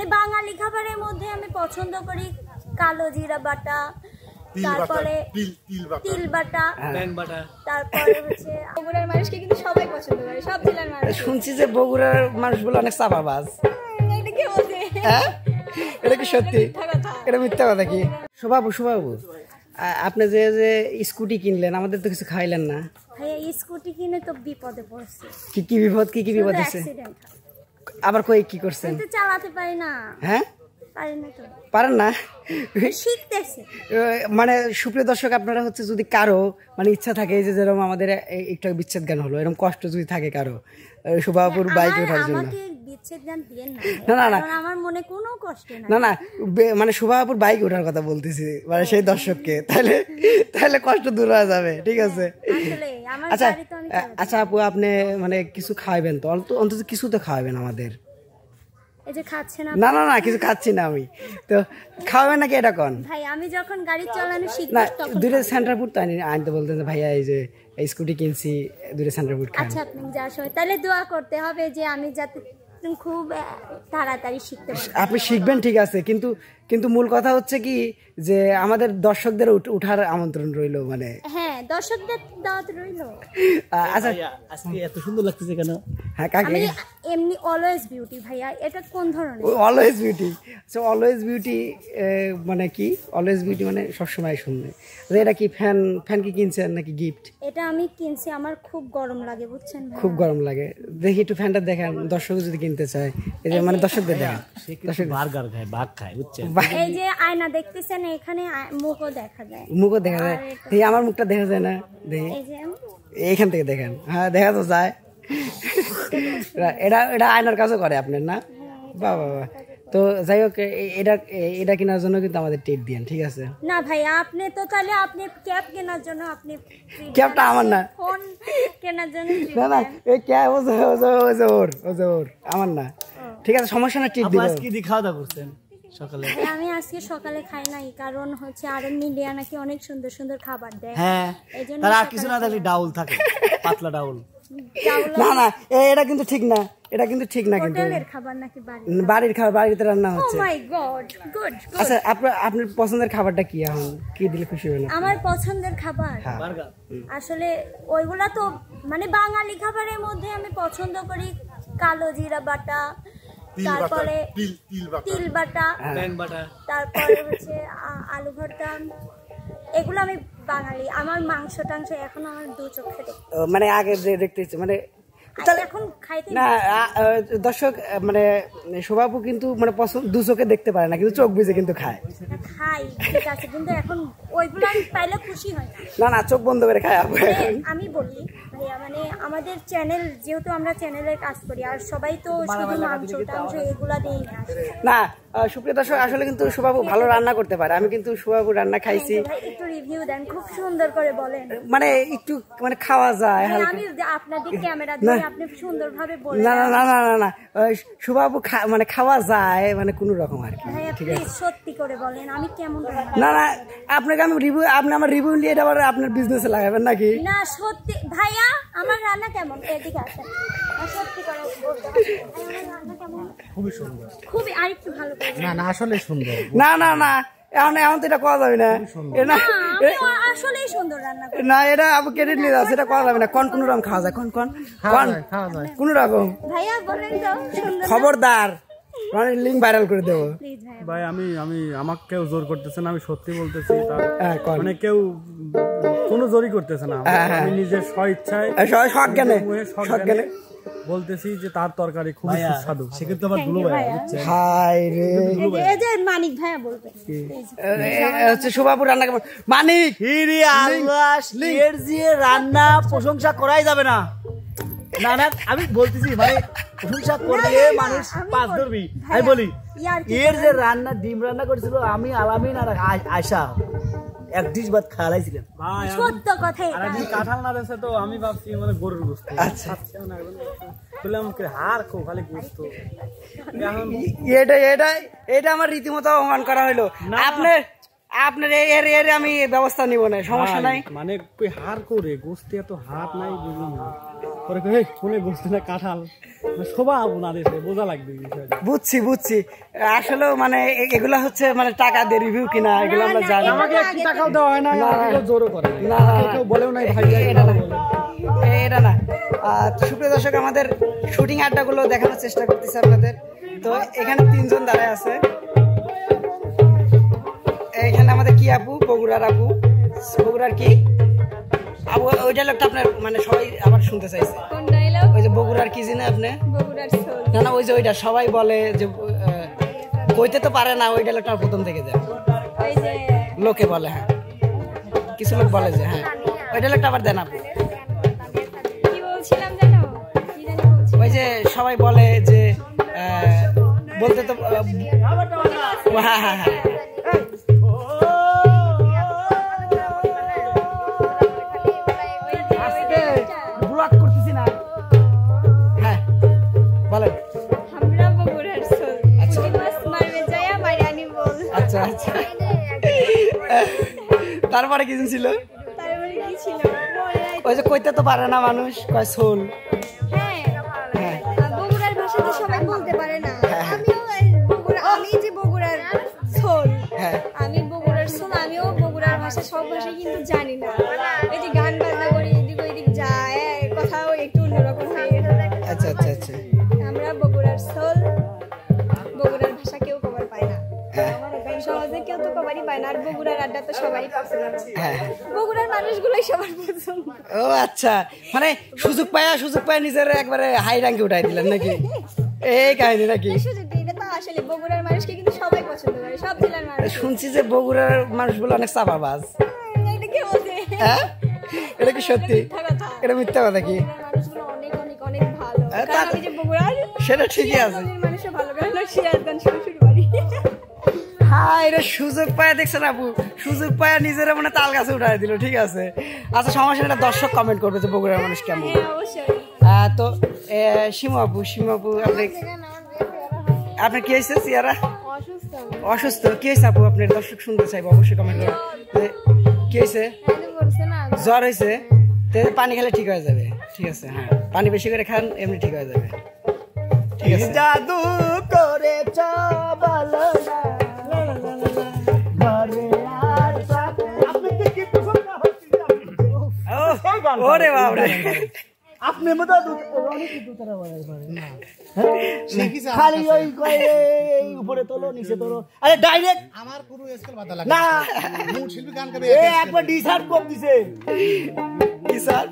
মানে বাঙালি খাবারের মধ্যে আমি পছন্দ করি কালো জিরা বাটা, তারপরে তিল বাটা, তারপরে হচ্ছে বগুড়ার মানুষকে কিন্তু সবাই পছন্দ করে, সব জেলার মানুষ। শুনছি যে বগুড়ার মানুষগুলো অনেক চাপাবাজ। এটা কি বলছে? হ্যাঁ, এটা কি সত্যি? এটা মিথ্যা কথা কি? শোভাবু আপনি যে যে স্কুটি কিনলেন, আমাদের তো কিছু খাইলেন না। ভাইয়া স্কুটি কিনে তো বিপদে পড়ছে। কি বিপদ? কি বিপদ হচ্ছে? আবার কই কি করছেন? কিন্তু চালাতে পারি না। হ্যাঁ, পারি না তো। পারেন না? শিখতেছি। মানে সুপ্রিয় দর্শক, আপনারা হচ্ছে যদি কারো মানে ইচ্ছা থাকে যে যেরকম আমাদের একটু বিচ্ছেদ গান হলো, এরকম কষ্ট যদি থাকে কারো শোভাপুর বাইক ওঠার জন্য, আমার মনে কোনো কষ্ট নাই। না মানে শোভাপুর বাইক ওঠার কথা বলতেছি, মানে সেই দর্শককে, তাহলে কষ্ট দূর হয়ে যাবে। ঠিক আছে, আচ্ছা আপু, আপনি মানে কিছু খাওয়াবেন তো, অন্তত কিছু তো খাওয়াবেন আমাদের। এই যে খাচ্ছেন না কিছু খাচ্ছি না আমি, তো খাওয়াবেন নাকি এটা কোন? ভাই আমি যখন গাড়ি চালানো শিখব তখন দুটো সেন্টার ফুড তো আনতে বলতেন যে ভাইয়া এই যে স্কুটি কিনছি, দুটো সেন্টার ফুড খান। আচ্ছা, আপনি যাওয়ার সময় তাহলে দোয়া করতে হবে যে আমি যাতে খুব তাড়াতাড়ি শিখতে পারি। আপনি শিখবেন, ঠিক আছে, কিন্তু মূল কথা হচ্ছে কি যে আমাদের দর্শকদের উঠার আমন্ত্রণ রইলো, মানে হ্যাঁ, দর্শকদের দাওয়াত রইলো। আচ্ছা, আজকে এত সুন্দর লাগতেছে কেন? হ্যাঁ কাকে? আমি এমনি অলওয়েজ বিউটি। ভাইয়া এটা কোন ধরনের? Always beauty. So always beauty মানে কি? অলওয়েজ বিউটি মানে সবসময় সুন্দর। এটা কি ফ্যান কি কিনছেন নাকি গিফট? এটা আমি কিনছি, আমার খুব গরম লাগে, বুঝছেন ভাই? খুব গরম লাগে। দেখি একটু ফ্যানটা দেখেন, দর্শক যদি কিনতে চায়, এই যে মানে দর্শকদের দেখেন, দর্শক বার্গার খায়, ভাগ খায়, বুঝছেন? এই যে আয়না দেখতেছেন, এখানে মুখও দেখা যায়। মুখও দেখা যায়। এই আমার মুখটা দেখা যায় না? দেখি এইখান থেকে দেখেন। হ্যাঁ, দেখা তো যায়। এটা আয়নার কাজও করে আপনার, না? বাবা। তো যাই হোক, এটা কেনার জন্য কিন্তু আমাদের টিপ দিয়েন, ঠিক আছে? না ভাইয়া, আপনি তো তাহলে আপনি ক্যাব কেনার জন্য, আপনি ক্যাবটা আমার না, ফোন কেনার জন্য। না এই ক্যাব ওর আমার না। ঠিক আছে, সমস্যা না, টিপ দিব। আজকে কি খাওয়া দাওয়া করছেন সকালে? আমি আজকে সকালে খাই নাই, কারণ হচ্ছে আরএম মিডিয়া নাকি অনেক সুন্দর সুন্দর খাবার দেয়। হ্যাঁ, তার আর কিছু না থাকলে ডাউল থাকে, পাতলা ডাউল। না এটা কিন্তু ঠিক না, এটা কিন্তু ঠিক না। কিন্তু হোটেলের খাবার নাকি বাড়ির খাবার, বাড়িতে রান্না হচ্ছে। ও মাই গড, গুড। আচ্ছা, আপনার পছন্দের খাবারটা কি? এখন কি দিলে খুশি হবেন? আমার পছন্দের খাবার বার্গার। আসলে ওইগুলা তো মানে বাঙালি খাবারের মধ্যে আমি পছন্দ করি কালো জিরা বাটা, তারপরে তিল বাটা, তারপরে হচ্ছে আলু ভর্তা। এগুলো আমি বাঙালি। আমার মাংস টাংস এখন আমার দু চোখে মানে আগে দেখতেছি, মানে এখন খাইতে না। দর্শক মানে শোভাপু কিন্তু মানে পছন্দ দু চোখে দেখতে পারে না, কিন্তু চোখ বুঝে কিন্তু খায়। খাই, ঠিক আছে, কিন্তু এখন ওইগুলো আমি পাইলে খুশি হয় না চোখ বন্ধ করে খায়। আমি বলি ভাইয়া, মানে আমাদের চ্যানেল, যেহেতু আমরা চ্যানেলের কাজ করি, আর সবাই তো শুধু মাংস টাংস এগুলা দিই না। সুপ্রিয় দর্শক, আসলে কিন্তু শোভাপু ভালো রান্না করতে পারে। আমি কিন্তু শোভাপু রান্না খাইছি। একটু রিভিউ দেন, খুব সুন্দর করে বলেন। মানে একটু মানে খাওয়া যায়। আমি আপনাদের ক্যামেরা দিয়ে আপনি সুন্দরভাবে বলেন। না শোভাপু মানে খাওয়া যায়, মানে কোনো রকম আর কি। ঠিক আছে, সত্যি করে বলেন আমি কেমন। না আপনাকে আমি রিভিউ, আপনি আমার রিভিউ নিয়ে এটা আবার আপনার বিজনেসে লাগাবেন নাকি? না সত্যি ভাইয়া, আমার রান্না কেমন? এদিকে আসেন, সত্যি করে বলতে হবে। আমার রান্না কেমন? খুবই সুন্দর, খুবই। আরেকটু ভালো করে। না আসলে সুন্দর। না এখন তো এটা করা যাবে না। আসলেই সুন্দর রান্না করি। না, এটা আপনি ক্রেডিট নিয়ে যাচ্ছে, এটা করা যাবে না। কোন রকম খাওয়া যায়? কোন কোন রকম? ভাইয়া বলেন তো, সুন্দর। খবরদার, লিঙ্ক ভাইরাল করে দেবো। ভাই আমি আমাকে কেউ জোর করতেছে না, আমি সত্যি বলতেছি। মানে কেউ কোনো জোরই করতেছে না, আমি নিজের স্বইচ্ছায় সজ্ঞানে বলতেছি যে তার তরকারি খুব সুস্বাদু। সে কিন্তু আমার দুলো ভাই, হাই রে, এই যে মানিক ভাইয়া বলবে হচ্ছে শোভাপুর রান্না কেমন? মানিক হিরি আল্লাহ, এর যে রান্না প্রশংসা করাই যাবে না। না আমি বলতেছি, মানে প্রশংসা করলে মানুষ পাঁচ ধরবি। আমি বলি, এর যে রান্না, ডিম রান্না করেছিল, আমি আলামিন আর আয়শা এক ডিশ ভাত খাওয়াইছিলেন। সত্য কথাই। আর আমি কাঁঠাল না দিয়েছে তো আমি ভাবছি মানে গরুর গোশত। আচ্ছা, বললাম হাড় খুব খালি গোশত। এটা আমার রীতিমতো অপমান করা হইলো। আপনার এর আমি ব্যবস্থা নিব না, সমস্যা নাই। মানে হাড় করে গোশতে এত হাত নাই, বুঝলাম না। তো পরে ফোনে বুঝতে না কাঁঠাল স্বভাব ওনাদের বোঝা লাগবে বিষয়টা। বুঝছি বুঝছি, আসলে মানে এগুলা হচ্ছে মানে টাকা দিয়ে রিভিউ কিনা, এগুলো আমরা জানি। আমাকে একটু টাকাও দেওয়া হয় না, জোরও করে না, কেউ বলেও নাই ভাই এটা না, এটা না। সুপ্রিয় দর্শক, আমাদের শুটিং আড্ডাগুলো দেখানোর চেষ্টা করতেছি আপনাদের। তো এখানে 3 জন দাঁড়ায় আছে। এখানে আমাদের কি আপু, বগুড়ার আপু, বগুড়ার কি আপু? ওই ডায়লগটা আপনার মানে সবাই আবার শুনতে চাইছে। কোন ডায়লগ? ওই যে বগুড়ার কি জানেন আপনি? বগুড়ার সোল। না না, ওই যে ওইটা সবাই বলে যে কইতে তো পারে না, ওই ডায়লগটা প্রথম থেকে দেন। ওই যে লোকে বলে, হ্যাঁ কিছু লোক বলে যে, হ্যাঁ ওই ডায়লগটা আবার দেন আপু। কি বলছিলাম জানো? কি জানি বলছি। ওই যে সবাই বলে যে বলতে তো, হ্যাঁ হ্যাঁ হ্যাঁ, ব্লক করতেছি না, হ্যাঁ বলেন। আমরা বগুড়ার সোল। আচ্ছা মাছ মারবে যায়া মারিয়ানি বল। আচ্ছা আচ্ছা, তারপরে কি ছিল? তারপরে কি ছিল? ওই যে কইতে তো পারে না মানুষ, কয় সোল। হ্যাঁ হ্যাঁ, বগুড়ার ভাষা তো সবাই বলতে পারে না। আমিও আমি যে বগুড়ার সোল, হ্যাঁ আমি বগুড়ার সোল, আমিও বগুড়ার ভাষা সব ভাষা কিন্তু জানি না। এই যে গান বাজনা করি, এদিক ওইদিক যায়, কথাও একটু অন্যরকম হয়ে গেছে। আচ্ছা আচ্ছা আচ্ছা, আমরা বগুড়ার সোল, বগুড়ার ভাষা কেউ কভার পায় না, সহজে কেউ তো কভারই পায় না। আর বগুড়ার আড্ডা তো সবাই পছন্দ, হ্যাঁ বগুড়ার মানুষগুলোই সবার পছন্দ। ও আচ্ছা, মানে সুযোগ পায়া নিজের একবারে হাই র্যাঙ্কে উঠাই দিলেন নাকি? এই কাহিনী নাকি? সুযোগ দিই, এটা তো আসলে বগুড়ার মানুষকে কিন্তু সবাই পছন্দ করে, সব জেলার মানুষ। শুনছি যে বগুড়ার মানুষগুলো অনেক চাপাবাজ। এটা কি বলছে? হ্যাঁ, এটা কি সত্যি? মিথ্যা কথা। এটা মিথ্যা কথা কি? বগুড়ার মানুষগুলো অনেক অনেক অনেক ভালো। হ্যাঁ, কারণ আমি যে বগুড়ার, সেটা ঠিকই আছে। সিরাজগঞ্জের মানুষও ভালো, কারণ সিরাজগঞ্জ শ্বশুর বাড়ি। হ্যাঁ, এটা সুযোগ পায়া দেখছেন আপু, সুযোগ পায়া নিজেরা মানে তাল গাছে উঠাই দিল। ঠিক আছে, আচ্ছা সমস্যা নেই, দর্শক কমেন্ট করবে যে বগুড়ার মানুষ কেমন। হ্যাঁ অবশ্যই। তো শিমু আপু আপনার কি হয়েছে? চেয়ারা অসুস্থ। অসুস্থ? কি হয়েছে আপু আপনার? দর্শক শুনতে চাইবো, অবশ্যই কমেন্ট করবে। কি হয়েছে? জ্বর হয়েছে? পানি খেলে ঠিক হয়ে যাবে। ঠিক আছে, হ্যাঁ পানি বেশি করে খান, এমনি ঠিক হয়ে যাবে। ঠিক আছে। জাদু করে বলো না ঘরে আর আপনি কি পছন্দ হচ্ছে? ওরে বাপরে, আপনি মতো অনেক দুতরা বলে না, খালি ওই এই উপরে তোলো নিচে তোলো, আরে ডাইরেক্ট আমার পুরো স্কেল বাদা লাগে না, মূল শিল্পী গান গাবে এ একবার ডিসার্ট কম দিছে, ডিসার্ট